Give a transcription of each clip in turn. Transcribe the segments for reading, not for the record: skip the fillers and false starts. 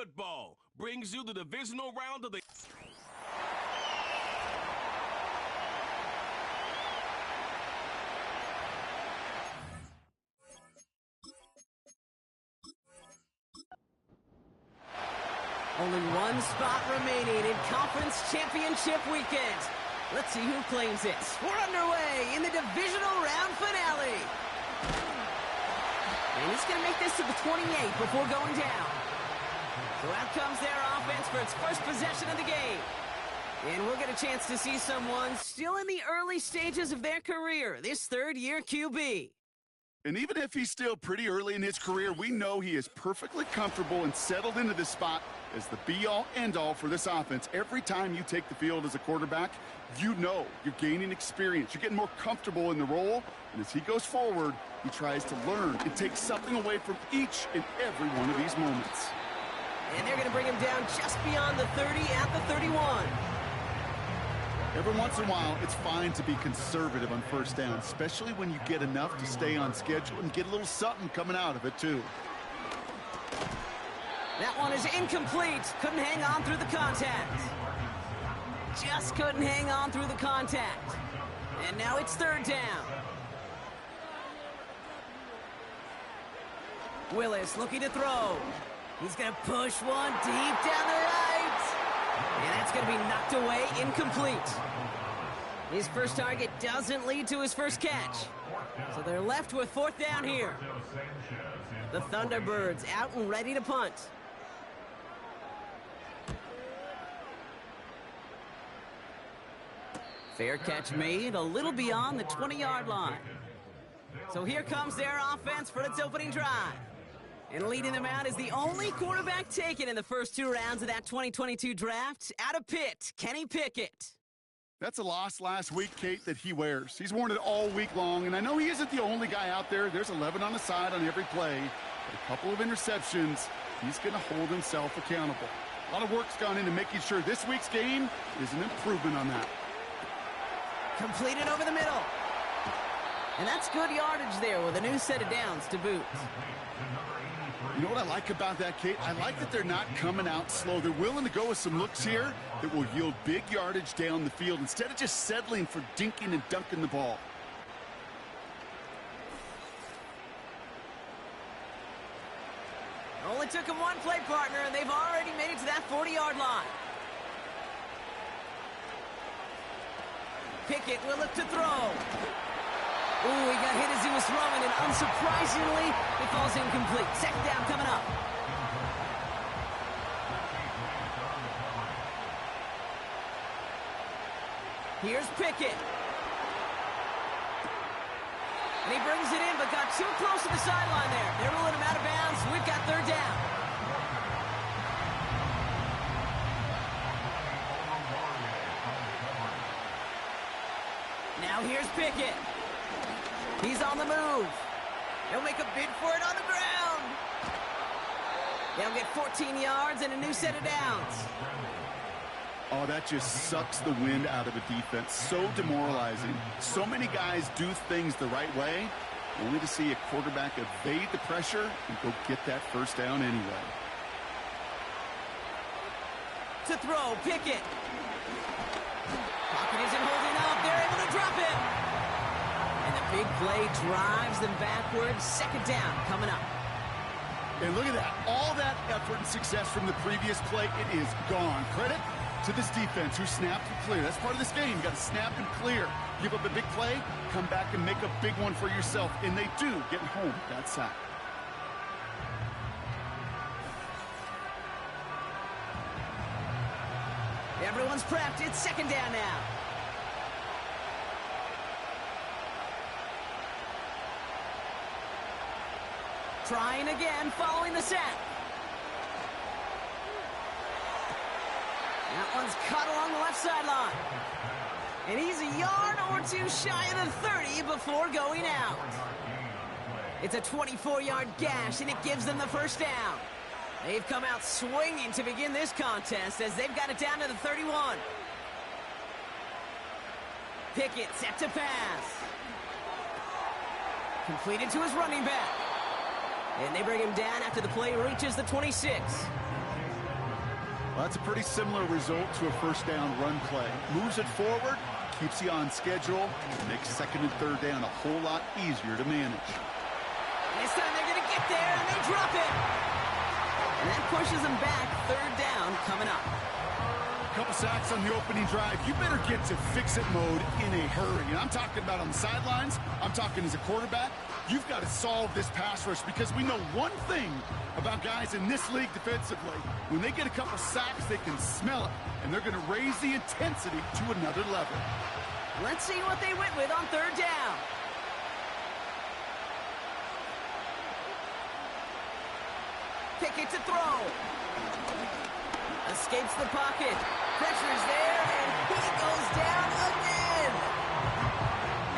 football brings you the divisional round of the... Only one spot remaining in Conference Championship Weekend. Let's see who claims it. We're underway in the Divisional Round Finale. And he's going to make this to the 28 before going down. So out comes their offense for its first possession of the game. And we'll get a chance to see someone still in the early stages of their career, this third-year QB. And even if he's still pretty early in his career, we know he is perfectly comfortable and settled into this spot as the be-all, end-all for this offense. Every time you take the field as a quarterback, you know you're gaining experience. You're getting more comfortable in the role. And as he goes forward, he tries to learn and take something away from each and every one of these moments. And they're going to bring him down just beyond the 30 at the 31. Every once in a while, it's fine to be conservative on first down, especially when you get enough to stay on schedule and get a little something coming out of it, too. That one is incomplete. Couldn't hang on through the contact. Just couldn't hang on through the contact. And now it's third down. Willis looking to throw. He's going to push one deep down the right. And that's going to be knocked away, incomplete. His first target doesn't lead to his first catch. So they're left with fourth down here. The Thunderbirds out and ready to punt. Fair catch made a little beyond the 20-yard line. So here comes their offense for its opening drive. And leading them out is the only quarterback taken in the first two rounds of that 2022 draft, out of Pitt, Kenny Pickett. That's a loss last week, Kate, that he wears. He's worn it all week long, and I know he isn't the only guy out there. There's 11 on the side on every play. But a couple of interceptions, he's going to hold himself accountable. A lot of work's gone into making sure this week's game is an improvement on that. Completed over the middle. And that's good yardage there with a new set of downs to boot. You know what I like about that, Kate? I like that they're not coming out slow. They're willing to go with some looks here that will yield big yardage down the field instead of just settling for dinking and dunking the ball. Only took him one play partner, and they've already made it to that 40-yard line. Pickett will look to throw. Ooh, he got hit as he was throwing, and unsurprisingly, it falls incomplete. Second down coming up. Here's Pickett. And he brings it in, but got too close to the sideline there. They're ruling him out of bounds. We've got third down. Now here's Pickett. He's on the move. He'll make a bid for it on the ground. They'll get 14 yards and a new set of downs. Oh, that just sucks the wind out of a defense. So demoralizing. So many guys do things the right way, only to see a quarterback evade the pressure and go get that first down anyway. To throw, Pickett. Pocket isn't holding up. They're able to drop it. And the big play drives them backwards. Second down coming up. And look at that. All that effort and success from the previous play, it is gone. Credit to this defense who snapped and clear. That's part of this game. You got to snap and clear. Give up a big play, come back and make a big one for yourself. And they do get home that sack. Everyone's prepped. It's second down now. Trying again following the sack. That one's cut along the left sideline. And he's a yard or two shy of the 30 before going out. It's a 24-yard gash, and it gives them the first down. They've come out swinging to begin this contest as they've got it down to the 31. Pickett set to pass. Completed to his running back. And they bring him down after the play reaches the 26. Well, that's a pretty similar result to a first down run play. Moves it forward, keeps you on schedule, and makes second and third down a whole lot easier to manage. This time they're going to get there, and they drop it. And that pushes them back. Third down coming up. A couple sacks on the opening drive. You better get to fix-it mode in a hurry. And I'm talking about on the sidelines. I'm talking as a quarterback. You've got to solve this pass rush because we know one thing about guys in this league defensively. When they get a couple sacks, they can smell it, and they're going to raise the intensity to another level. Let's see what they went with on third down. Pickett to throw. Escapes the pocket. Pressure's there, and he goes down again.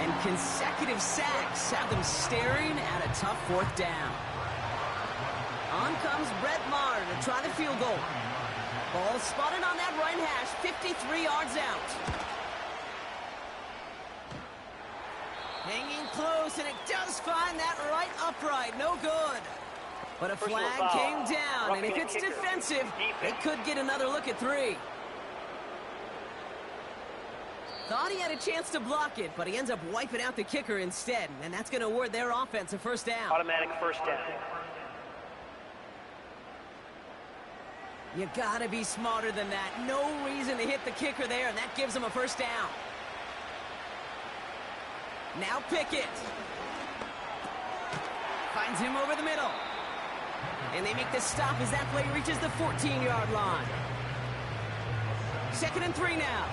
And consecutive sacks have them staring at a tough fourth down. On comes Brett Maher to try the field goal. Ball spotted on that right hash, 53 yards out. Hanging close, and it does find that right upright. No good. But a flag came down, and if it's defensive, they could get another look at 3. Thought he had a chance to block it, but he ends up wiping out the kicker instead, and that's going to award their offense a first down. Automatic first down. You got to be smarter than that. No reason to hit the kicker there, and that gives them a first down. Now Pickett. Finds him over the middle. And they make the stop as that play reaches the 14-yard line. 2nd and 3 now.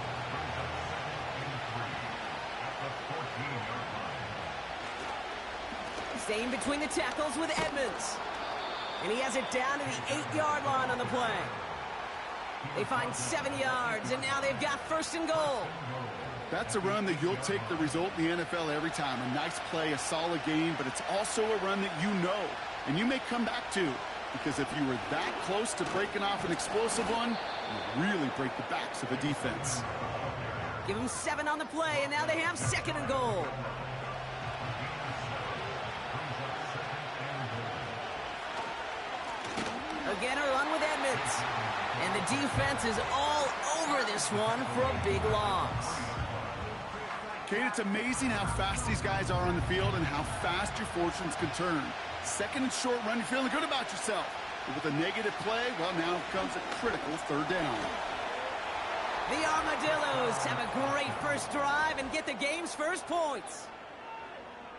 Staying between the tackles with Edmonds. And he has it down to the 8-yard line on the play. They find 7 yards, and now they've got 1st and goal. That's a run that you'll take the result in the NFL every time. A nice play, a solid game, but it's also a run that you know, and you may come back to. Because if you were that close to breaking off an explosive one, you really break the backs of a defense. Give them 7 on the play, and now they have 2nd and goal. Again, a run with Edmonds. And the defense is all over this one for a big loss. Kate, it's amazing how fast these guys are on the field and how fast your fortunes can turn. 2nd and short run, you're feeling good about yourself. But with a negative play, well, now comes a critical 3rd down. The Armadillos have a great first drive and get the game's first points.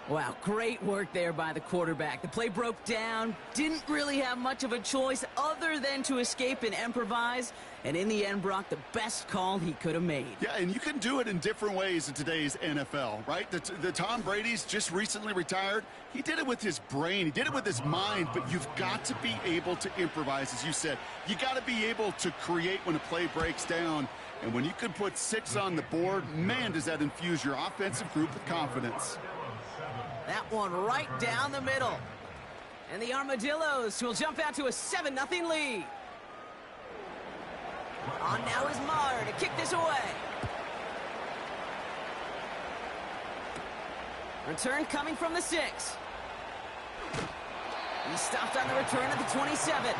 Wow, great work there by the quarterback. The play broke down, didn't really have much of a choice other than to escape and improvise, and in the end, Brock, the best call he could have made. Yeah, and you can do it in different ways in today's NFL, right? The Tom Brady's just recently retired. He did it with his brain. He did it with his mind, but you've got to be able to improvise, as you said. You got to be able to create when a play breaks down, and when you can put 6 on the board, man, does that infuse your offensive group with confidence. That one right down the middle. And the Armadillos will jump out to a 7-0 lead. On now is Maher to kick this away. Return coming from the 6. He stopped on the return at the 27.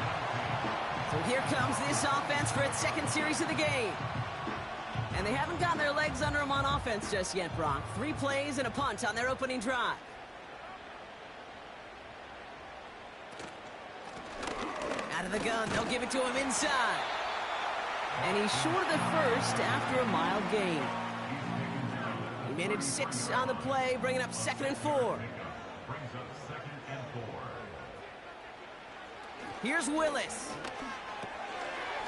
So here comes this offense for its 2nd series of the game. And they haven't gotten their legs under them on offense just yet, Brock. 3 plays and a punt on their opening drive. Out of the gun, they'll give it to him inside. And he's short of the first after a mild gain. He managed 6 on the play, bringing up 2nd and 4. Here's Willis.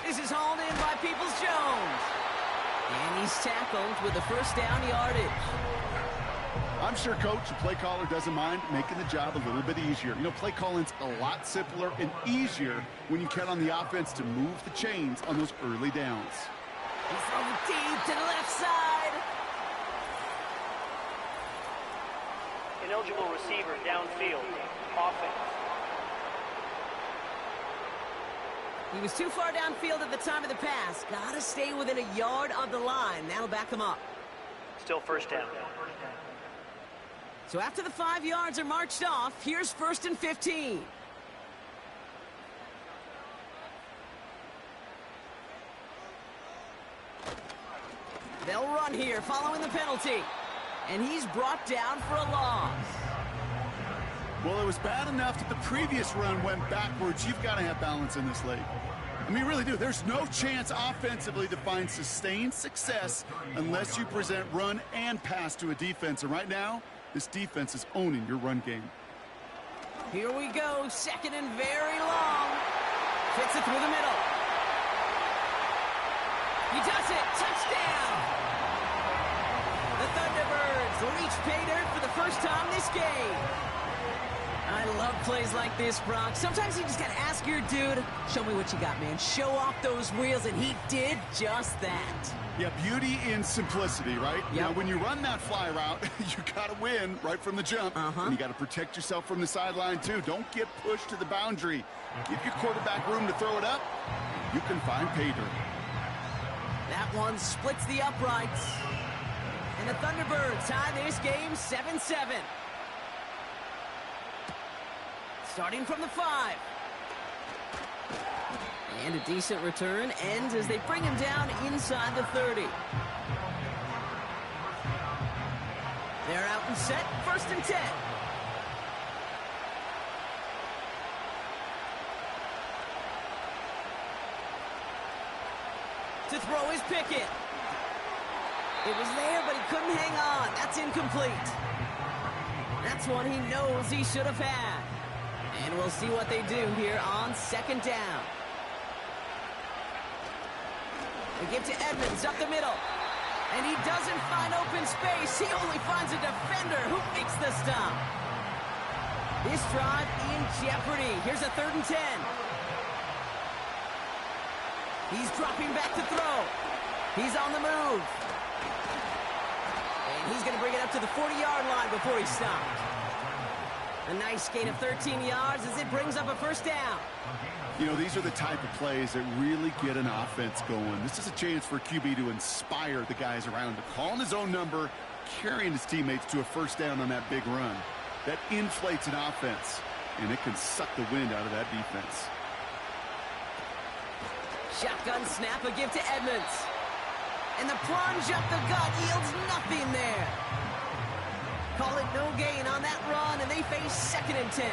This is hauled in by Peoples-Jones. And he's tackled with the first down yardage. I'm sure, Coach, the play caller doesn't mind making the job a little bit easier. You know, play calling's a lot simpler and easier when you count on the offense to move the chains on those early downs. He's throwing deep to the left side. Ineligible receiver downfield. Offense. He was too far downfield at the time of the pass. Got to stay within a yard of the line. That'll back him up. Still first down. So after the 5 yards are marched off, here's 1st and 15. They'll run here following the penalty. And he's brought down for a loss. Well, it was bad enough that the previous run went backwards. You've got to have balance in this league. I mean, you really do. There's no chance offensively to find sustained success unless you present run and pass to a defense. And right now, this defense is owning your run game. Here we go, second and very long. Fits it through the middle. He does it, touchdown! The Thunderbirds reach pay dirt for the first time this game. I love plays like this, Brock. Sometimes you just gotta ask your dude, show me what you got, man. Show off those wheels, and he did just that. Yeah, beauty in simplicity, right? Yep. Now, when you run that fly route, you gotta win right from the jump. And you gotta protect yourself from the sideline, too. Don't get pushed to the boundary. Give your quarterback room to throw it up. You can find pay dirt. That one splits the uprights. And the Thunderbirds tie this game 7-7. Starting from the 5. And a decent return ends as they bring him down inside the 30. They're out and set, 1st and 10. To throw is Pickett. It was there, but he couldn't hang on. That's incomplete. That's one he knows he should have had. And we'll see what they do here on 2nd down. They give to Edmonds up the middle. And he doesn't find open space. He only finds a defender who makes the stop. This drive in jeopardy. Here's a 3rd and 10. He's dropping back to throw. He's on the move. And he's going to bring it up to the 40-yard line before he stopped. A nice gain of 13 yards as it brings up a 1st down. You know, these are the type of plays that really get an offense going. This is a chance for QB to inspire the guys around him. Calling his own number, carrying his teammates to a 1st down on that big run. That inflates an offense, and it can suck the wind out of that defense. Shotgun snap, a give to Edmonds. And the plunge up the gut yields nothing there. Call it no gain on that run, and they face 2nd and 10.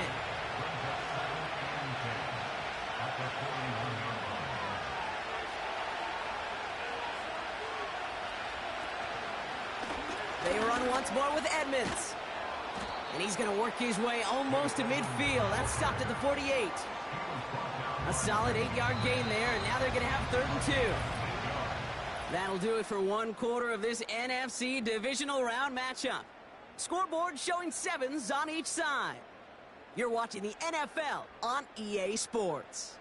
They run once more with Edmonds. And he's going to work his way almost to midfield. That's stopped at the 48. A solid 8-yard gain there, and now they're going to have 3rd and 2. That'll do it for 1 quarter of this NFC Divisional Round matchup. Scoreboard showing 7s on each side. You're watching the NFL on EA Sports.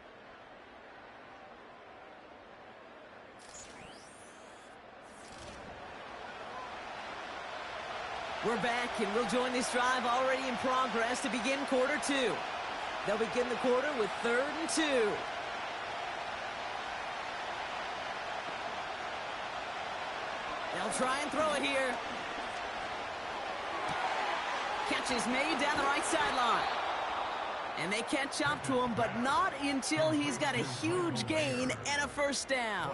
We're back, and we'll join this drive already in progress to begin quarter 2. They'll begin the quarter with 3rd and 2. They'll try and throw it here. Catch is made down the right sideline. And they catch up to him, but not until he's got a huge gain and a 1st down.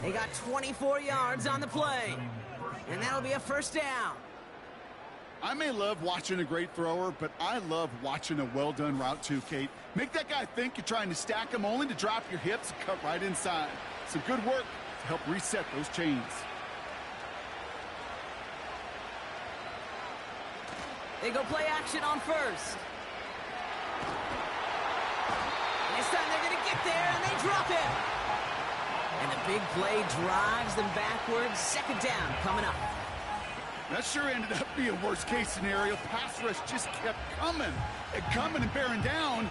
They got 24 yards on the play. And that'll be a 1st down. I may love watching a great thrower, but I love watching a well-done route too, Kate. Make that guy think you're trying to stack him only to drop your hips and cut right inside. Some good work to help reset those chains. They go play action on 1st. This time they're going to get there, and they drop it. And the big play drives them backwards. 2nd down coming up. That sure ended up being worst-case scenario. Pass rush just kept coming and bearing down.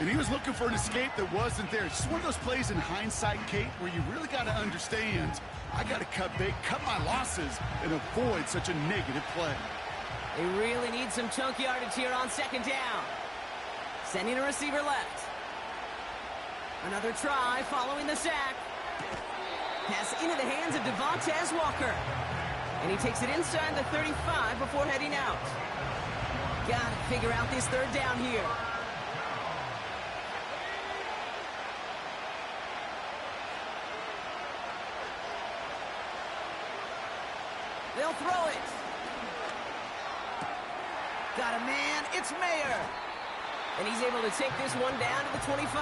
And he was looking for an escape that wasn't there. It's just one of those plays in hindsight, Kate, where you really got to understand, I got to cut bait, cut my losses, and avoid such a negative play. They really need some chunk yardage here on 2nd down. Sending a receiver left. Another try following the sack. Pass into the hands of Devontae Walker. And he takes it inside the 35 before heading out. Got to figure out this 3rd down here. They'll throw it. Got a man. It's Mayer. And he's able to take this one down to the 25.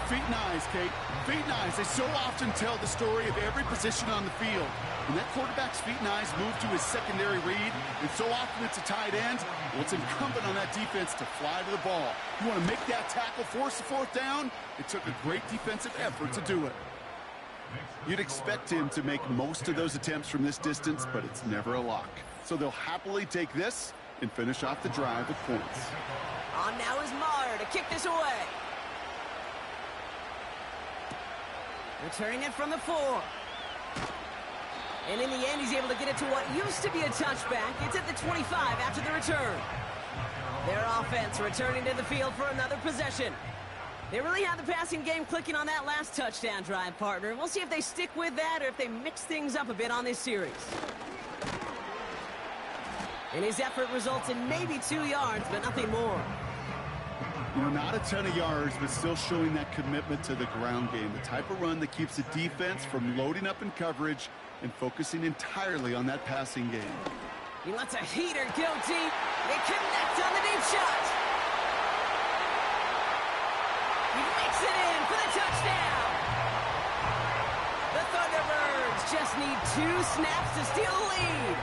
Feet and eyes, Kate. Feet and eyes. They so often tell the story of every position on the field. When that quarterback's feet and eyes move to his secondary read, and so often it's a tight end, well, it's incumbent on that defense to fly to the ball. You want to make that tackle, force the fourth down? It took a great defensive effort to do it. You'd expect him to make most of those attempts from this distance, but it's never a lock. So they'll happily take this and finish off the drive with points. On now is Maher to kick this away. Returning it from the 4. And in the end, he's able to get it to what used to be a touchback. It's at the 25 after the return. Their offense returning to the field for another possession. They really had the passing game clicking on that last touchdown drive, partner. We'll see if they stick with that or if they mix things up a bit on this series. And his effort results in maybe 2 yards, but nothing more. You know, not a ton of yards, but still showing that commitment to the ground game. The type of run that keeps the defense from loading up in coverage and focusing entirely on that passing game. He lets a heater go deep. They connect on the deep shot. He makes it in for the touchdown. The Thunderbirds just need 2 snaps to steal the lead.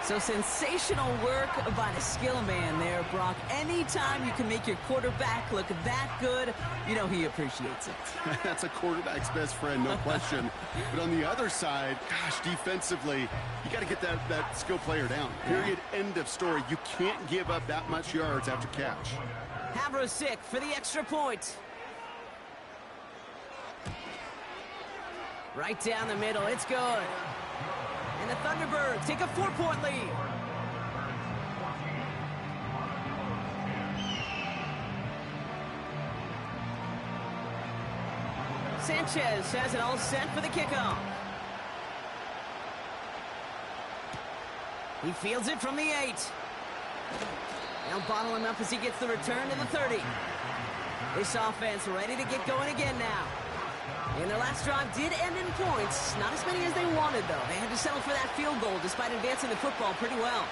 So sensational work by the skill man there, Brock. Anytime you can make your quarterback look that good, you know he appreciates it. That's a quarterback's best friend, no question. But on the other side, gosh, defensively, you got to get that skill player down. Period, end of story. You can't give up that much yards after catch. Havrosik for the extra point. Right down the middle, it's good. And the Thunderbirds take a 4-point lead. Sanchez has it all set for the kickoff. He fields it from the 8. They'll bottle him up as he gets the return to the 30. This offense ready to get going again now. And their last drive did end in points. Not as many as they wanted, though. They had to settle for that field goal despite advancing the football pretty well.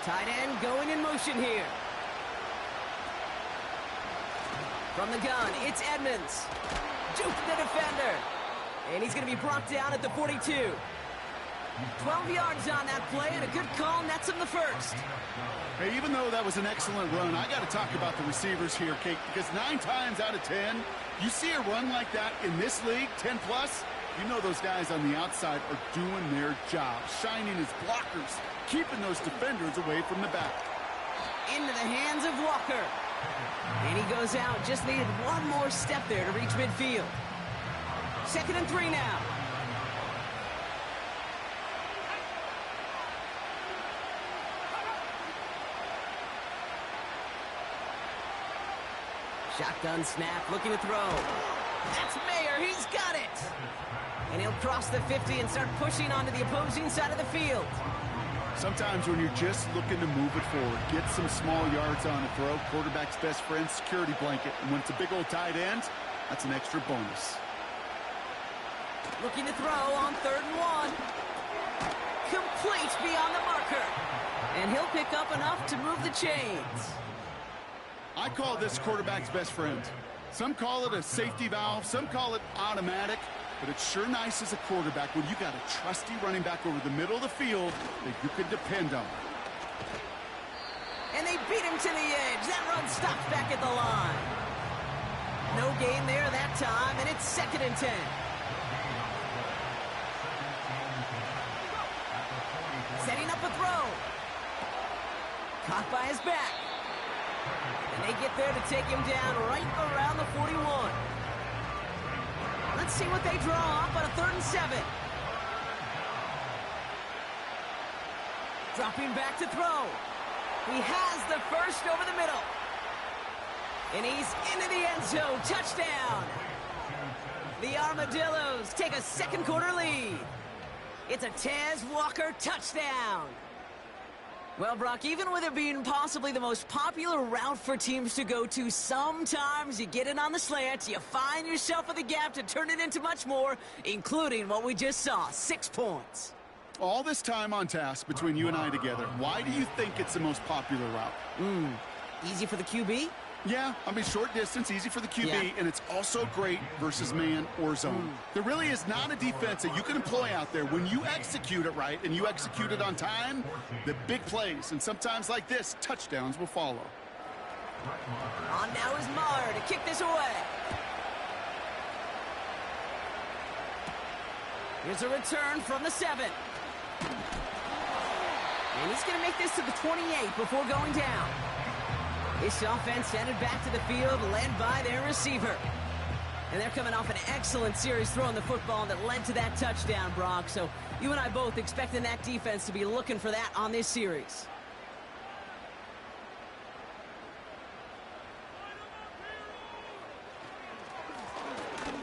Tight end going in motion here. From the gun, it's Edmonds. Juke the defender. And he's going to be brought down at the 42. 12 yards on that play, and a good call nets him the first. Hey, even though that was an excellent run, I got to talk about the receivers here, Kate, because 9 times out of 10, you see a run like that in this league, 10+, you know those guys on the outside are doing their job, shining as blockers, keeping those defenders away from the back. Into the hands of Walker. And he goes out, just needed one more step there to reach midfield. 2nd and 3 now. Shotgun snap, looking to throw. That's Mayer, he's got it! And he'll cross the 50 and start pushing onto the opposing side of the field. Sometimes when you're just looking to move it forward, get some small yards on a throw, quarterback's best friend, security blanket. And when it's a big old tight end, that's an extra bonus. Looking to throw on 3rd and 1. Complete beyond the marker. And he'll pick up enough to move the chains. I call this quarterback's best friend. Some call it a safety valve, some call it automatic, but it's sure nice as a quarterback when you got a trusty running back over the middle of the field that you can depend on. And they beat him to the edge. That run stops back at the line. No gain there that time, and it's 2nd and 10. Setting up a throw. Caught by his back. And they get there to take him down right around the 41. Let's see what they draw up on a 3rd and 7. Dropping back to throw. He has the first over the middle. And he's into the end zone. Touchdown. The Armadillos take a 2nd quarter lead. It's a Tez Walker touchdown. Well, Brock, even with it being possibly the most popular route for teams to go to, sometimes you get it on the slant, you find yourself in the gap to turn it into much more, including what we just saw, 6 points. All this time on task between you and I together, why do you think it's the most popular route? Easy for the QB? Yeah, I mean, short distance, easy for the QB, and it's also great versus man or zone. There really is not a defense that you can employ out there. When you execute it right and you execute it on time, the big plays, and sometimes like this, touchdowns will follow. On now is Maher to kick this away. Here's a return from the 7. And he's going to make this to the 28 before going down. This offense headed back to the field, led by their receiver. And they're coming off an excellent series throwing the football that led to that touchdown, Brock. So you and I both expecting that defense to be looking for that on this series.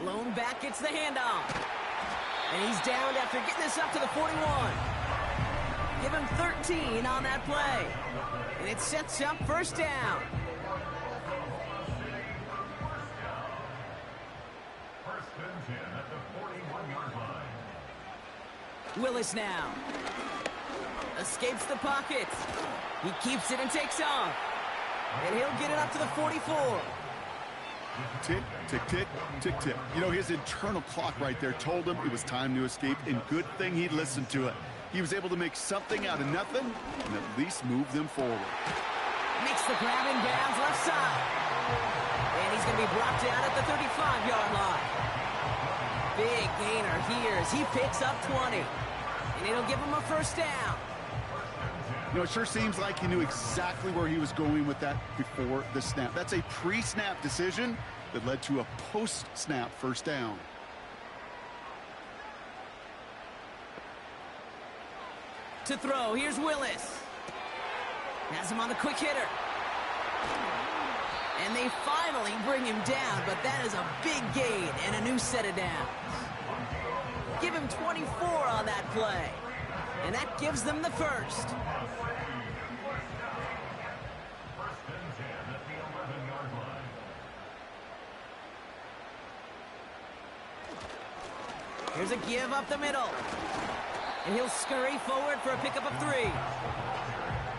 Lone back gets the handoff. And he's downed after getting this up to the 41. Give him 13 on that play. And it sets up first down. First and 10 at the 41-yard line. Willis now. Escapes the pocket. He keeps it and takes off. And he'll get it up to the 44. Tick, tick, tick, tick, tick. You know, his internal clock right there told him it was time to escape, and good thing he listened to it. He was able to make something out of nothing and at least move them forward. Makes the grab in bounds left side. And he's going to be brought down at the 35-yard line. Big gainer here as he picks up 20. And it'll give him a first down. You know, it sure seems like he knew exactly where he was going with that before the snap. That's a pre-snap decision that led to a post-snap first down. To throw, here's Willis. Has him on the quick hitter. And they finally bring him down, but that is a big gain and a new set of downs. Give him 24 on that play. And that gives them the first. Here's a give up the middle. And he'll scurry forward for a pickup of 3.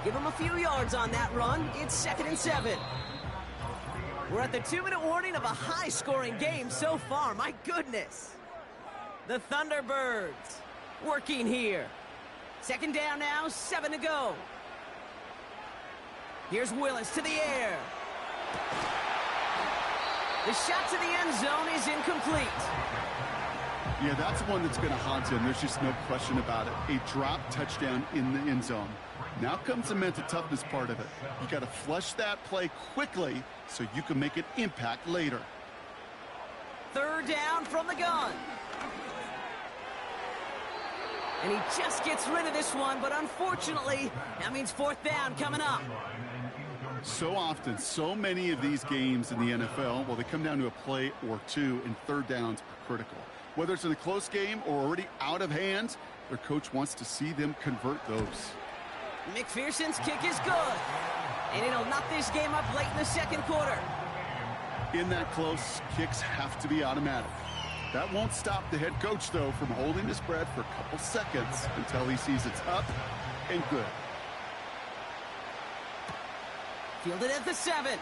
Give him a few yards on that run. It's 2nd and 7. We're at the 2-minute warning of a high-scoring game so far. My goodness. The Thunderbirds working here. 2nd down now, 7 to go. Here's Willis to the air. The shot to the end zone is incomplete. Yeah, that's one that's going to haunt him. There's just no question about it. A drop touchdown in the end zone. Now comes the mental toughness part of it. You got to flush that play quickly so you can make an impact later. 3rd down from the gun. And he just gets rid of this one, but unfortunately, that means 4th down coming up. So often, so many of these games in the NFL, well, they come down to a play or two, and 3rd downs are critical. Whether it's in a close game or already out of hand, their coach wants to see them convert those. McPherson's kick is good. And it'll knock this game up late in the 2nd quarter. In that close, kicks have to be automatic. That won't stop the head coach, though, from holding his breath for a couple seconds until he sees it's up and good. Fielded at the 7.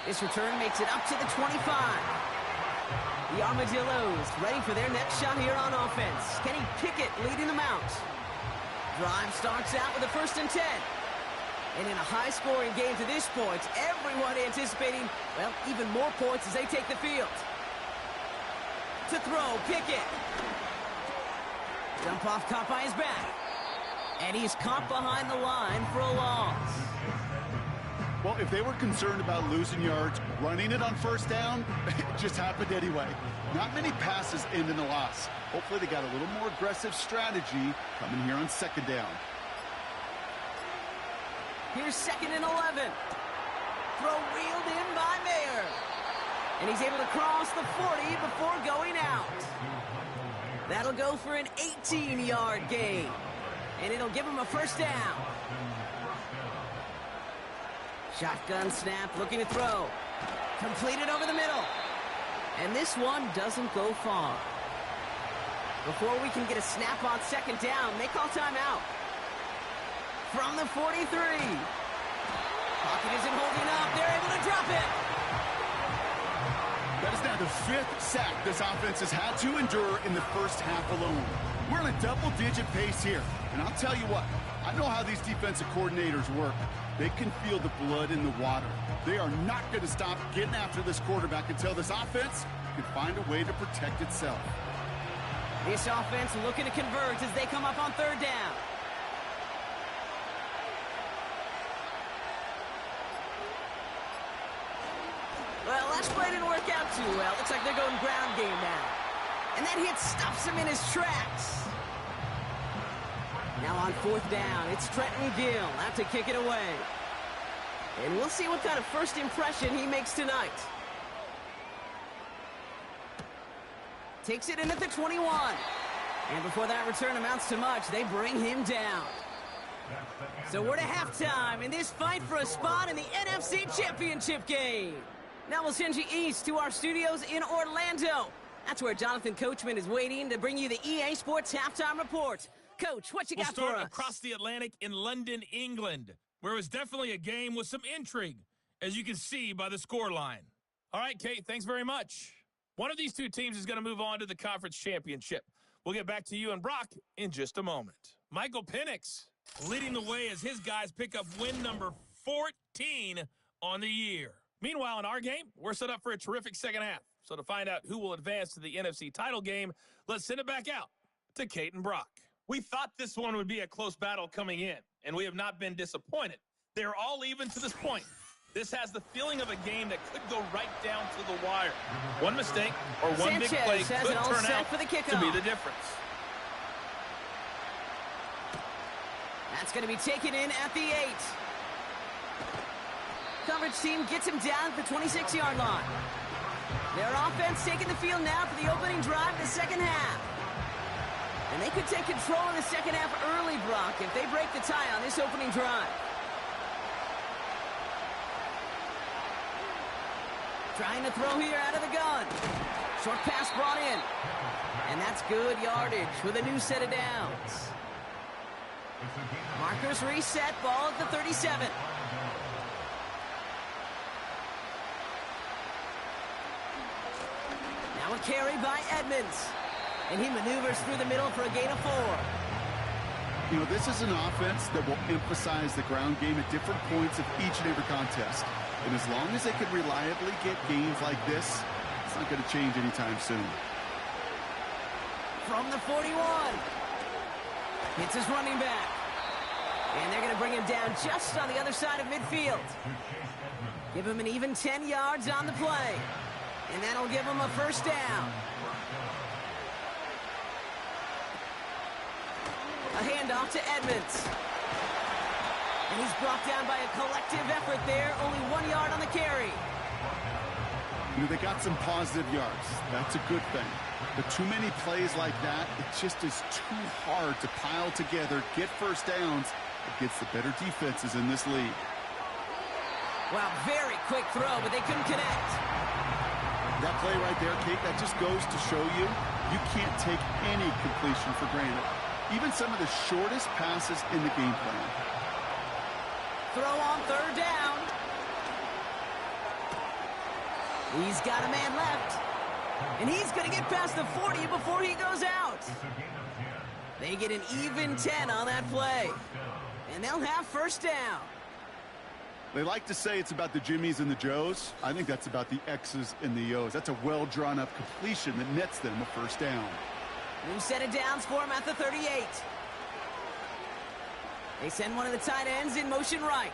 This return makes it up to the 25. The Armadillos ready for their next shot here on offense. Kenny Pickett leading them out. Drive starts out with a 1st and 10. And in a high-scoring game to this point, everyone anticipating, well, even more points as they take the field. To throw, Pickett. Dump off caught by his back. And he's caught behind the line for a loss. Well, if they were concerned about losing yards, running it on 1st down, it just happened anyway. Not many passes end in a loss. Hopefully they got a little more aggressive strategy coming here on 2nd down. Here's 2nd and 11. Throw reeled in by Mayer. And he's able to cross the 40 before going out. That'll go for an 18-yard gain. And it'll give him a first down. Shotgun snap, looking to throw. Completed over the middle. And this one doesn't go far. Before we can get a snap on second down, they call timeout. From the 43. Pocket isn't holding up. They're able to drop it. That is now the 5th sack this offense has had to endure in the first half alone. We're on a double-digit pace here. And I'll tell you what, I know how these defensive coordinators work. They can feel the blood in the water. They are not going to stop getting after this quarterback until this offense can find a way to protect itself. This offense looking to convert as they come up on third down. Well, last play didn't work out too well. Looks like they're going ground game now. And that hit stops him in his tracks. Now on fourth down, it's Trenton Gill out to kick it away. And we'll see what kind of first impression he makes tonight. Takes it in at the 21. And before that return amounts to much, they bring him down. So we're to halftime in this fight for a spot in the NFC Championship game. Now we'll send you east to our studios in Orlando. That's where Jonathan Coachman is waiting to bring you the EA Sports Halftime Report. Coach, what you got for us? We'll start across the Atlantic in London, England, where it was definitely a game with some intrigue, as you can see by the scoreline. All right, Kate, thanks very much. One of these two teams is going to move on to the conference championship. We'll get back to you and Brock in just a moment. Michael Penix leading the way as his guys pick up win number 14 on the year. Meanwhile, in our game, we're set up for a terrific second half. So to find out who will advance to the NFC title game, let's send it back out to Kate and Brock. We thought this one would be a close battle coming in, and we have not been disappointed. They're all even to this point. This has the feeling of a game that could go right down to the wire. One mistake or one big play could turn out for the to be the difference. That's going to be taken in at the 8. Coverage team gets him down at the 26-yard line. Their offense taking the field now for the opening drive of the second half. And they could take control in the second half early, Brock, if they break the tie on this opening drive. Trying to throw here out of the gun. Short pass brought in. And that's good yardage with a new set of downs. Markers reset, ball at the 37. Now a carry by Edmonds. And he maneuvers through the middle for a gain of 4. You know, this is an offense that will emphasize the ground game at different points of each and every contest. And as long as they can reliably get gains like this, it's not going to change anytime soon. From the 41. Hits his running back. And they're going to bring him down just on the other side of midfield. Give him an even 10 yards on the play. And that'll give him a first down. A handoff to Edmonds. And he's brought down by a collective effort there. Only 1 yard on the carry. You know, they got some positive yards. That's a good thing. But too many plays like that, it just is too hard to pile together, get first downs against the better defenses in this league. Wow, very quick throw, but they couldn't connect. That play right there, Kate, that just goes to show you, you can't take any completion for granted. Even some of the shortest passes in the game plan. Throw on third down. He's got a man left. And he's going to get past the 40 before he goes out. They get an even 10 on that play. And they'll have first down. They like to say it's about the Jimmies and the Joes. I think that's about the X's and the O's. That's a well-drawn-up completion that nets them a first down. New set of downs for him at the 38. They send one of the tight ends in motion right.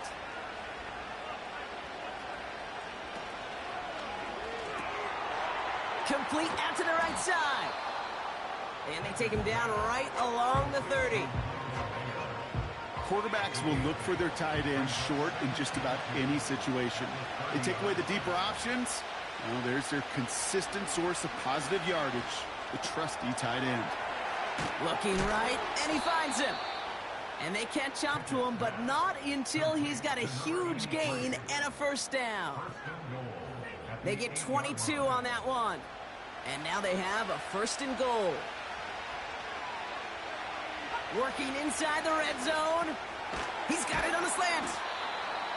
Complete out to the right side. And they take him down right along the 30. Quarterbacks will look for their tight ends short in just about any situation. They take away the deeper options. Well, there's their consistent source of positive yardage, the trusty tight end. Looking right, and he finds him. And they catch up to him, but not until he's got a huge gain and a first down. They get 22 on that one. And now they have a 1st and goal. Working inside the red zone. He's got it on the slant.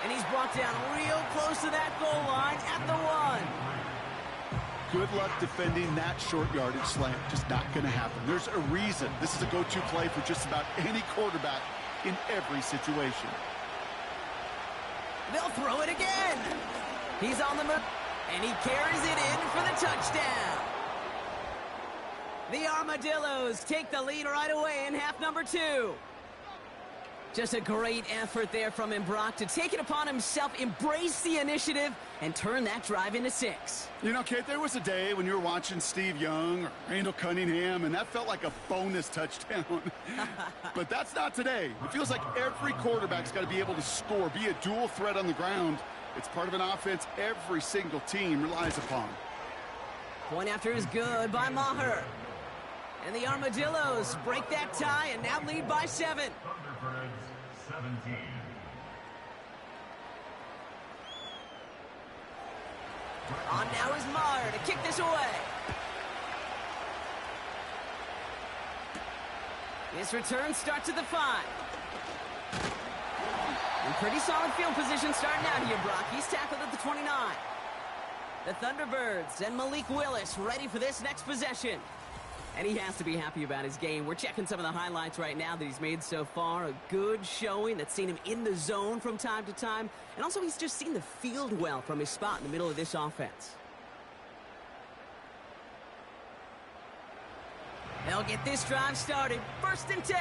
And he's brought down real close to that goal line at the 1. Good luck defending that short yardage slant. Just not going to happen. There's a reason this is a go-to play for just about any quarterback in every situation. They'll throw it again. He's on the move, and he carries it in for the touchdown. The Armadillos take the lead right away in half number 2. Just a great effort there from him, Brock, to take it upon himself, embrace the initiative, and turn that drive into 6. You know, Kate, there was a day when you were watching Steve Young or Randall Cunningham, and that felt like a bonus touchdown. But that's not today. It feels like every quarterback's got to be able to score, be a dual threat on the ground. It's part of an offense every single team relies upon. Point after is good by Maher. And the Armadillos break that tie and now lead by 7. Thunderbirds 17. On now is Maher to kick this away. This return starts at the 5. In pretty solid field position starting out here, Brock. He's tackled at the 29. The Thunderbirds and Malik Willis ready for this next possession. And he has to be happy about his game. We're checking some of the highlights right now that he's made so far. A good showing that's seen him in the zone from time to time. And also he's just seen the field well from his spot in the middle of this offense. They'll get this drive started. 1st and 10.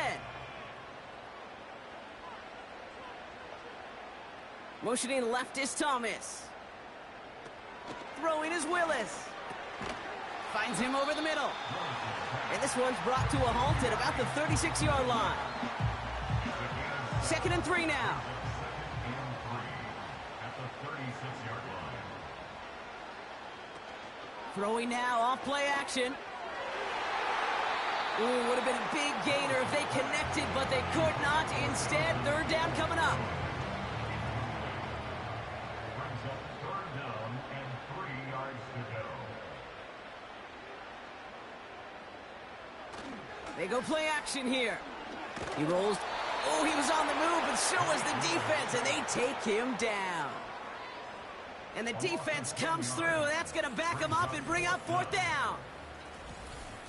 Motioning left is Thomas. Throwing is Willis. Finds him over the middle. And this one's brought to a halt at about the 36-yard line. 2nd and 3 now. Throwing now off play action. Ooh, would have been a big gainer if they connected, but they could not. Instead, 3rd down coming up. Brings up 3rd down and 3 yards to go. They go play action here. He rolls. Oh, he was on the move, but so was the defense, and they take him down. And the defense comes through. That's going to back him up and bring up 4th down.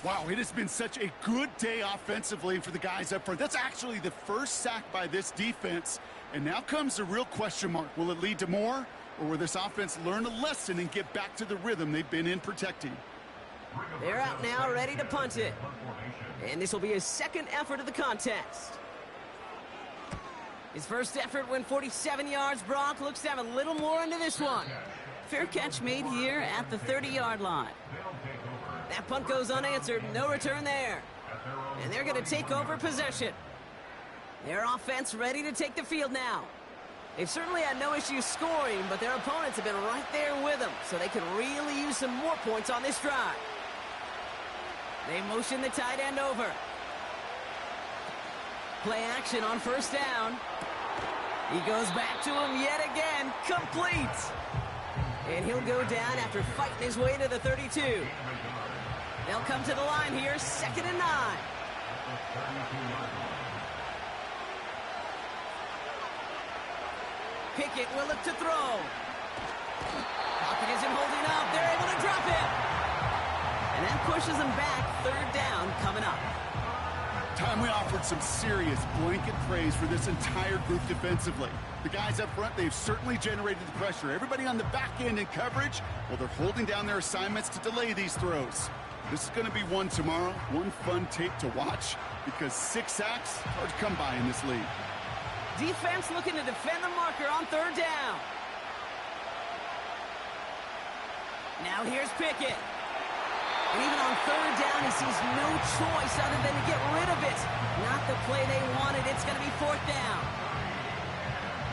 Wow, it has been such a good day offensively for the guys up front. That's actually the first sack by this defense. And now comes the real question mark. Will it lead to more? Or will this offense learn a lesson and get back to the rhythm they've been in protecting? They're out now, ready to punt it. And this will be his 2nd effort of the contest. His first effort went 47 yards. Brock looks to have a little more into this one. Fair catch made here at the 30-yard line. That punt goes unanswered. No return there. And they're going to take over possession. Their offense ready to take the field now. They've certainly had no issues scoring, but their opponents have been right there with them, so they can really use some more points on this drive. They motion the tight end over. Play action on 1st down. He goes back to him yet again. Complete. And he'll go down after fighting his way to the 32. They'll come to the line here, 2nd and 9. Pickett will look to throw. Pocket isn't holding up. They're able to drop him. And that pushes them back. 3rd down coming up. Time we offered some serious blanket praise for this entire group defensively. The guys up front, they've certainly generated the pressure. Everybody on the back end in coverage, well, they're holding down their assignments to delay these throws. This is going to be one tomorrow, one fun tape to watch, because 6 sacks, hard to come by in this league. Defense looking to defend the marker on 3rd down. Now here's Pickett. And even on 3rd down, he sees no choice other than to get rid of it. Not the play they wanted. It's going to be 4th down.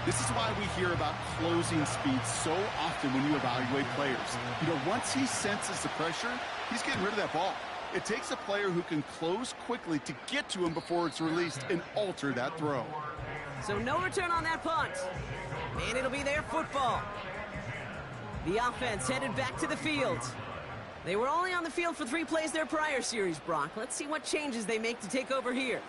This is why we hear about closing speed so often when you evaluate players. You know, once he senses the pressure, he's getting rid of that ball. It takes a player who can close quickly to get to him before it's released and alter that throw. So no return on that punt. And it'll be their football. The offense headed back to the field. They were only on the field for 3 plays their prior series, Brock. Let's see what changes they make to take over here.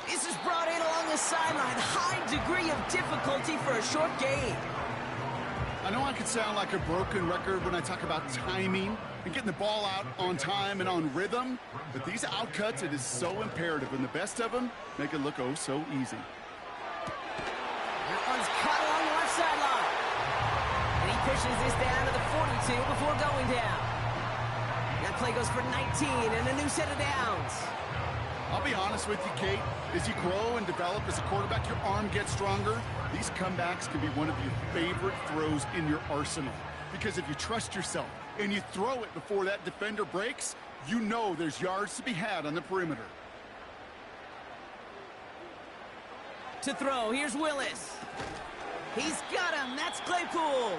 This is brought in along the sideline. High degree of difficulty for a short gain. I know I could sound like a broken record when I talk about timing and getting the ball out on time and on rhythm, but these outcuts, it is so imperative, and the best of them make it look oh so easy. That one's caught along the left sideline. And he pushes this down to the 42 before going down. That play goes for 19 and a new set of downs. I'll be honest with you, Kate. As you grow and develop as a quarterback, your arm gets stronger. These comebacks can be one of your favorite throws in your arsenal. Because if you trust yourself and you throw it before that defender breaks, you know there's yards to be had on the perimeter. To throw, here's Willis. He's got him. That's Claypool.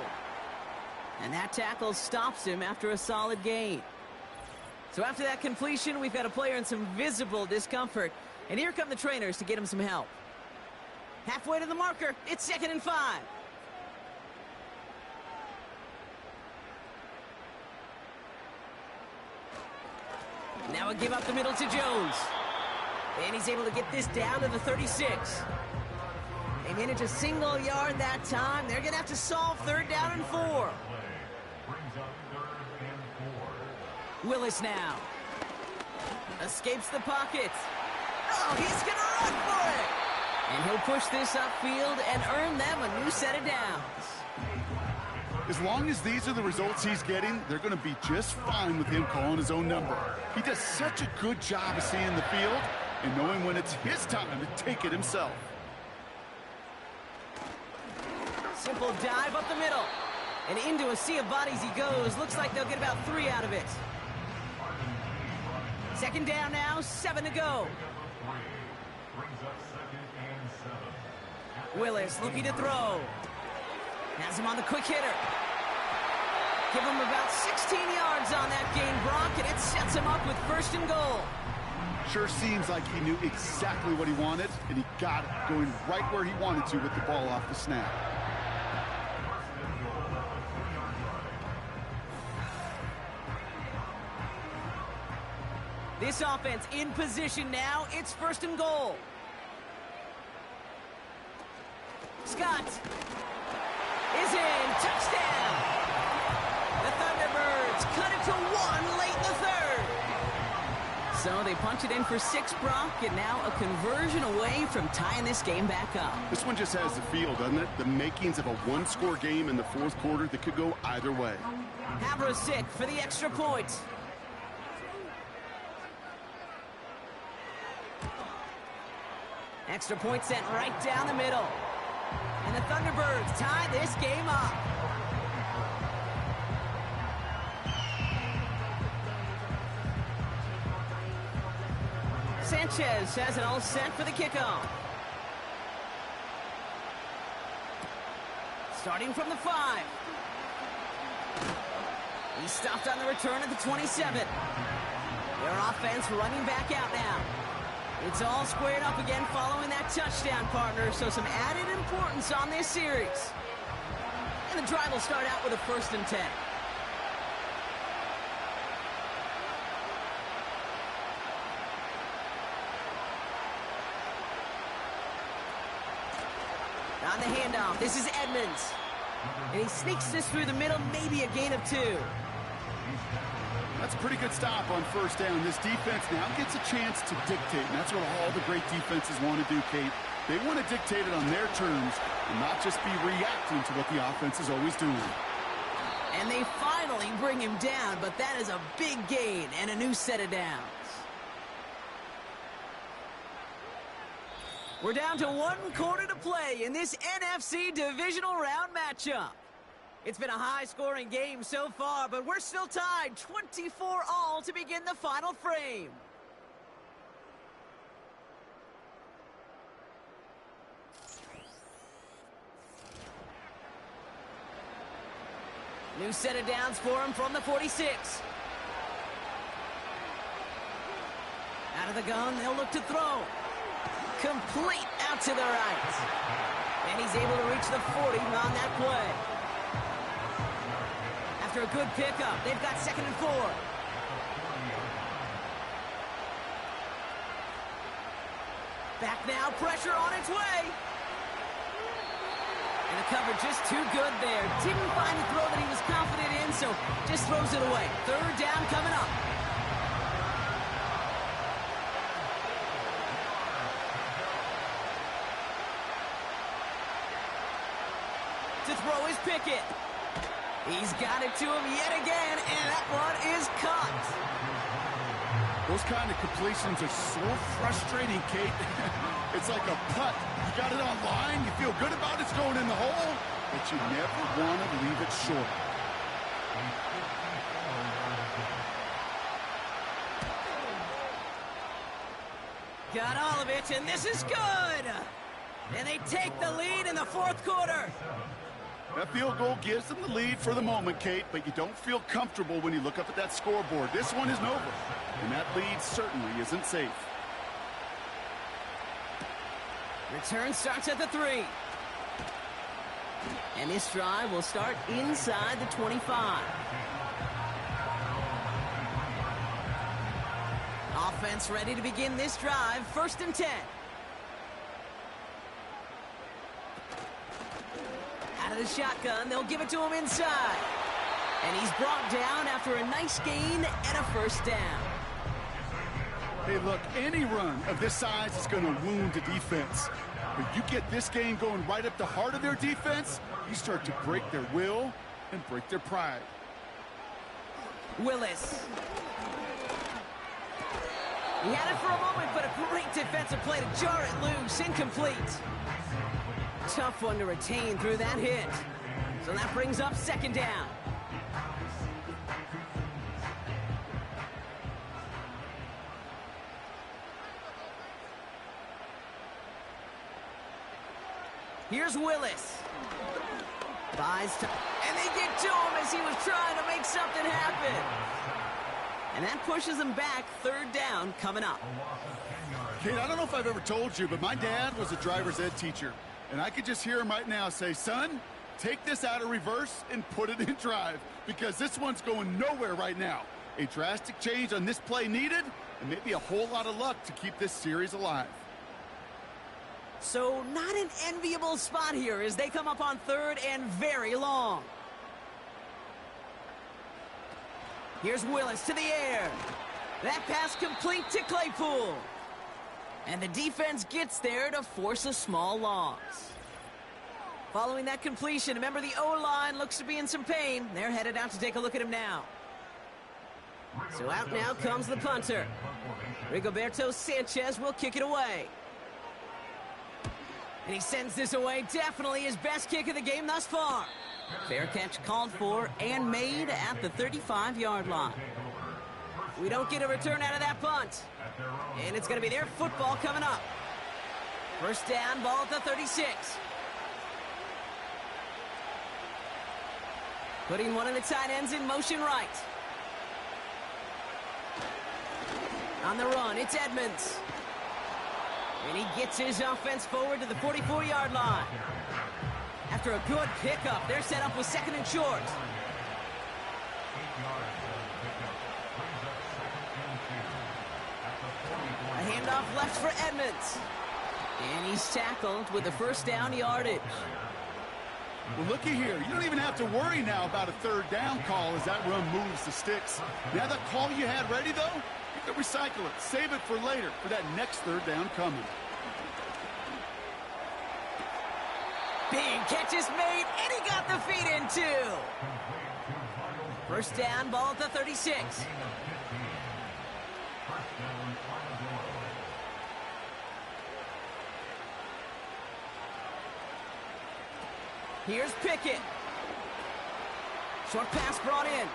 And that tackle stops him after a solid gain. So after that completion, we've got a player in some visible discomfort. And here come the trainers to get him some help. Halfway to the marker. It's 2nd and 5. Now a give up the middle to Jones. And he's able to get this down to the 36. They manage a single yard that time. They're going to have to solve 3rd down and 4. Willis now. Escapes the pocket. Oh, he's going to run for it. And he'll push this upfield and earn them a new set of downs. As long as these are the results he's getting, they're going to be just fine with him calling his own number. He does such a good job of seeing the field and knowing when it's his time to take it himself. Simple dive up the middle. And into a sea of bodies he goes. Looks like they'll get about 3 out of it. 2nd down now, 7 to go. Willis looking to throw. Has him on the quick hitter. Give him about 16 yards on that gain, Brock, and it sets him up with 1st and goal. Sure seems like he knew exactly what he wanted, and he got it, going right where he wanted to with the ball off the snap. This offense in position now. It's 1st and goal. Scott is in. Touchdown. The Thunderbirds cut it to 1 late in the 3rd. So they punch it in for 6, Brock, and now a conversion away from tying this game back up. This one just has the feel, doesn't it? The makings of a 1-score game in the 4th quarter that could go either way. Havrasik for the extra point. Extra point sent right down the middle. And the Thunderbirds tie this game up. Sanchez has it all set for the kickoff. Starting from the 5. He's stopped on the return at the 27. Their offense running back out now. It's all squared up again following that touchdown, partner, so some added importance on this series. And the drive will start out with a 1st and 10. On the handoff, this is Edmonds. And he sneaks this through the middle, maybe a gain of 2. That's a pretty good stop on 1st down. This defense now gets a chance to dictate, and that's what all the great defenses want to do, Kate. They want to dictate it on their terms and not just be reacting to what the offense is always doing. And they finally bring him down, but that is a big gain and a new set of downs. We're down to 1 quarter to play in this NFC Divisional Round matchup. It's been a high-scoring game so far, but we're still tied 24-all to begin the final frame. New set of downs for him from the 46. Out of the gun, they'll look to throw. Complete out to the right. And he's able to reach the 40 on that play. After a good pickup, they've got 2nd and 4. Back now, pressure on its way. And the cover just too good there. Didn't find a throw that he was confident in, so just throws it away. 3rd down coming up. To throw is Pickett. He's got it to him yet again, and that one is caught. Those kind of completions are so frustrating, Kate. It's like a putt. You got it on line, you feel good about it's going in the hole, but you never want to leave it short. Got all of it, and this is good. And they take the lead in the 4th quarter. That field goal gives them the lead for the moment, Kate, but you don't feel comfortable when you look up at that scoreboard. This one isn't over, and that lead certainly isn't safe. Return starts at the 3. And this drive will start inside the 25. Offense ready to begin this drive. 1st and 10. Out of the shotgun, they'll give it to him inside. And he's brought down after a nice gain and a 1st down. Hey, look, any run of this size is going to wound the defense. But you get this game going right up the heart of their defense, you start to break their will and break their pride. Willis. He had it for a moment, but a great defensive play to jar it loose. Incomplete. Tough one to retain through that hit. So that brings up 2nd down. Here's Willis. Buys time. And they get to him as he was trying to make something happen. And that pushes him back. 3rd down coming up. Kate, I don't know if I've ever told you, but my dad was a driver's ed teacher. And I could just hear him right now say, son, take this out of reverse and put it in drive, because this one's going nowhere right now. A drastic change on this play needed, and maybe a whole lot of luck to keep this series alive. So not an enviable spot here as they come up on 3rd and very long. Here's Willis to the air. That pass complete to Claypool. And the defense gets there to force a small loss. Following that completion, remember the O-line looks to be in some pain. They're headed out to take a look at him now. So out now comes the punter. Rigoberto Sanchez will kick it away. And he sends this away. Definitely his best kick of the game thus far. Fair catch called for and made at the 35-yard line. We don't get a return out of that punt. And it's going to be their football coming up. 1st down, ball at the 36. Putting one of the tight ends in motion right. On the run, it's Edmonds. And he gets his offense forward to the 44-yard line. After a good pickup, they're set up with 2nd and short. A handoff left for Edmonds. And he's tackled with the 1st down yardage. Well, looky here. You don't even have to worry now about a 3rd down call as that run moves the sticks. Now that call you had ready, though, you can recycle it. Save it for later for that next 3rd down coming. Big catch is made, and he got the feet in, too. 1st down, ball at the 36. Here's Pickett. Short pass brought in.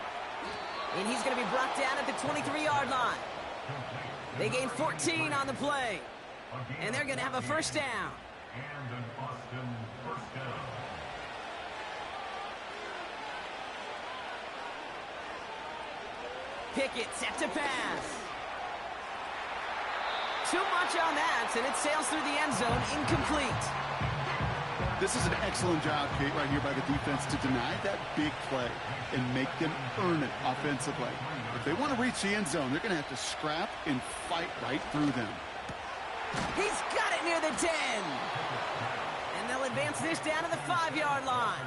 And he's going to be brought down at the 23-yard line. They gain 14 on the play. And they're going to have a 1st down. And an Austin 1st down. Pickett set to pass. too much on that, and it sails through the end zone, incomplete. This is an excellent job, Kate, right here by the defense to deny that big play and make them earn it offensively. If they want to reach the end zone, they're going to have to scrap and fight right through them. He's got it near the 10. And they'll advance this down to the 5-yard line.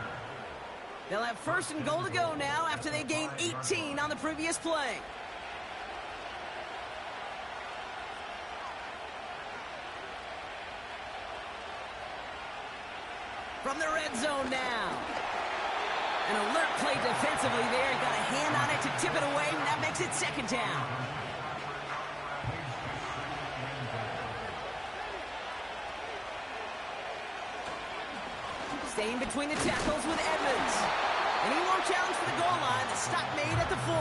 They'll have first and goal to go now after they gained 18 on the previous play. From the red zone now. An alert play defensively there. Got a hand on it to tip it away, and that makes it second down. Staying between the tackles with Edmonds. And he won't challenge for the goal line. The stop made at the 4.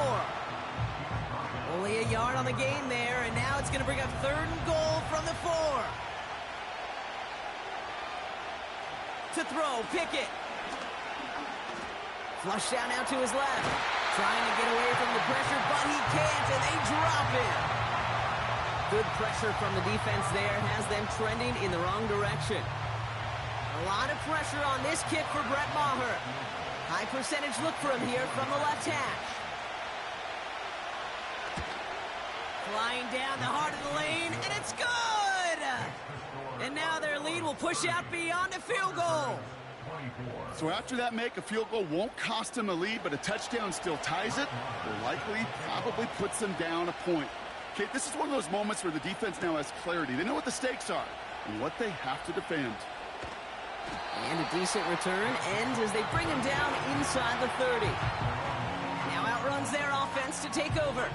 Only a yard on the gain there, and now it's going to bring up third and goal from the 4. To throw, Pickett. Flushed down out to his left. Trying to get away from the pressure, but he can't, and they drop it. Good pressure from the defense there has them trending in the wrong direction. A lot of pressure on this kick for Brett Maher. High percentage look for him here from the left hash. Flying down the heart of the lane, and it's good! And now their lead will push out beyond a field goal. So after that make, a field goal won't cost them a lead, but a touchdown still ties it, or likely probably puts them down a point. Okay, this is one of those moments where the defense now has clarity. They know what the stakes are and what they have to defend. And a decent return ends as they bring him down inside the 30. Now outruns their offense to take over.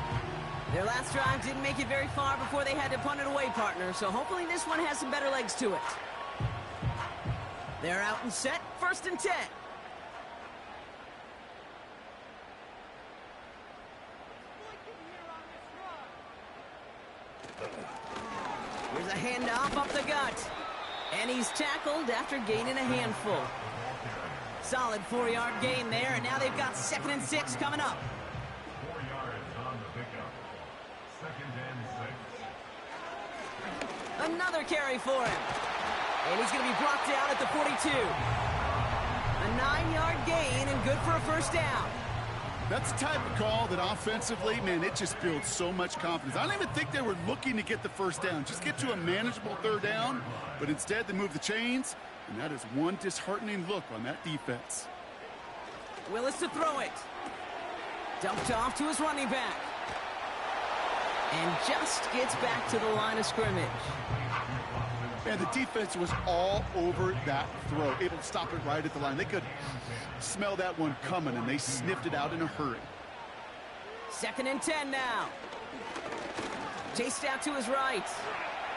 Their last drive didn't make it very far before they had to punt it away, partner, so hopefully this one has some better legs to it. They're out and set, first and 10. Here's a handoff up the gut. And he's tackled after gaining a handful. Solid 4-yard gain there, and now they've got 2nd and 6 coming up. 4 yards on the pickup. 2nd and 6. Another carry for him. And he's going to be brought down at the 42. A 9-yard gain and good for a first down. That's the type of call that offensively, man, it just builds so much confidence. I don't even think they were looking to get the first down. Just get to a manageable 3rd down, but instead they move the chains, and that is one disheartening look on that defense. Willis to throw it. Dumped off to his running back. And just gets back to the line of scrimmage. And the defense was all over that throw, able to stop it right at the line. They could smell that one coming, and they sniffed it out in a hurry. 2nd and 10 now. Chased out to his right.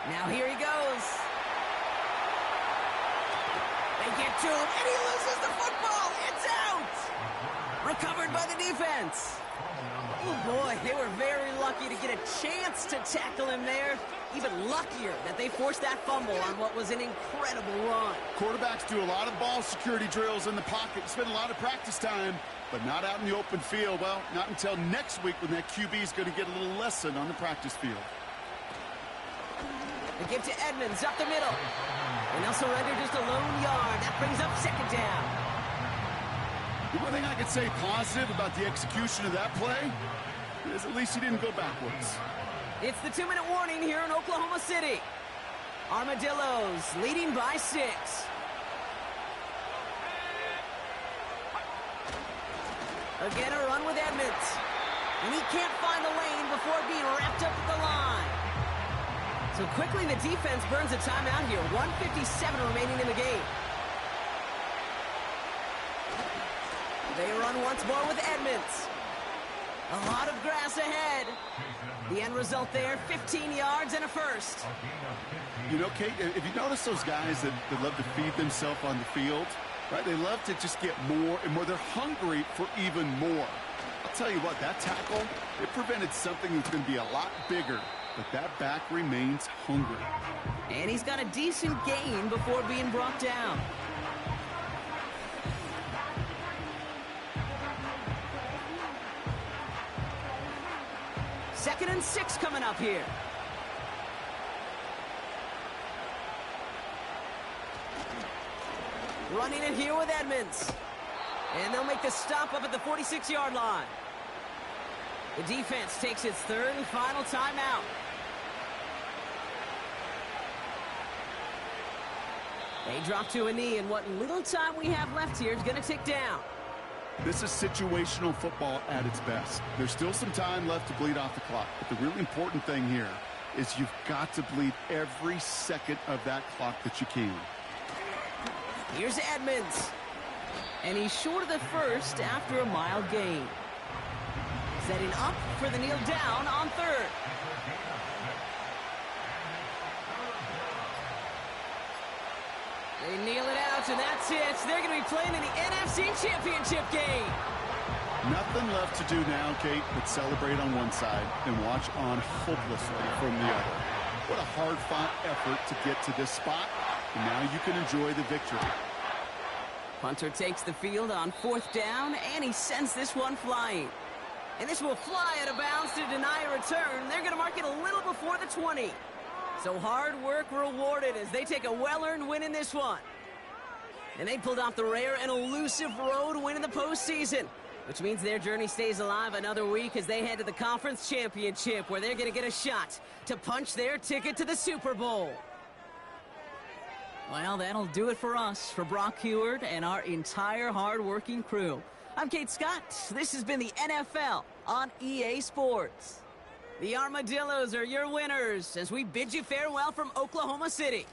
Now here he goes. They get to him, and he loses the football. It's out. Recovered by the defense. Oh, boy, they were very lucky to get a chance to tackle him there. Even luckier that they forced that fumble on what was an incredible run. Quarterbacks do a lot of ball security drills in the pocket, spend a lot of practice time, but not out in the open field. Well, not until next week when that QB is going to get a little lesson on the practice field. They give to Edmonds up the middle. And they'll surrender just a lone yard. That brings up 2nd down. The one thing I could say positive about the execution of that play is at least he didn't go backwards. It's the 2-minute warning here in Oklahoma City. Armadillos leading by 6. Again, a run with Edmonds. And he can't find the lane before being wrapped up at the line. So quickly the defense burns a timeout here. 1:57 remaining in the game. They run once more with Edmonds. A lot of grass ahead. The end result there, 15 yards and a first. You know, Kate, if you notice those guys that love to feed themselves on the field, right? They love to just get more and more. They're hungry for even more. I'll tell you what, that tackle, it prevented something that's going to be a lot bigger, but that back remains hungry. And he's got a decent gain before being brought down. Second and 6 coming up here. Running it here with Edmonds. And they'll make the stop up at the 46-yard line. The defense takes its third and final timeout. They drop to a knee, and what little time we have left here is going to tick down. This is situational football at its best. There's still some time left to bleed off the clock, but the really important thing here is you've got to bleed every second of that clock that you can. Here's Edmonds. And he's short of the first after a mild gain. Setting up for the kneel down on third. They kneel it out, and that's it. They're going to be playing in the NFC Championship game. Nothing left to do now, Kate, but celebrate on one side and watch on hopelessly from the other. What a hard-fought effort to get to this spot, and now you can enjoy the victory. Punter takes the field on fourth down, and he sends this one flying. And this will fly out of bounds to deny a return. They're going to mark it a little before the 20. So hard work rewarded as they take a well-earned win in this one. And they pulled off the rare and elusive road win in the postseason, which means their journey stays alive another week as they head to the conference championship, where they're going to get a shot to punch their ticket to the Super Bowl. Well, that'll do it for us, for Brock Heward and our entire hard-working crew. I'm Kate Scott. This has been the NFL on EA Sports. The Armadillos are your winners as we bid you farewell from Oklahoma City.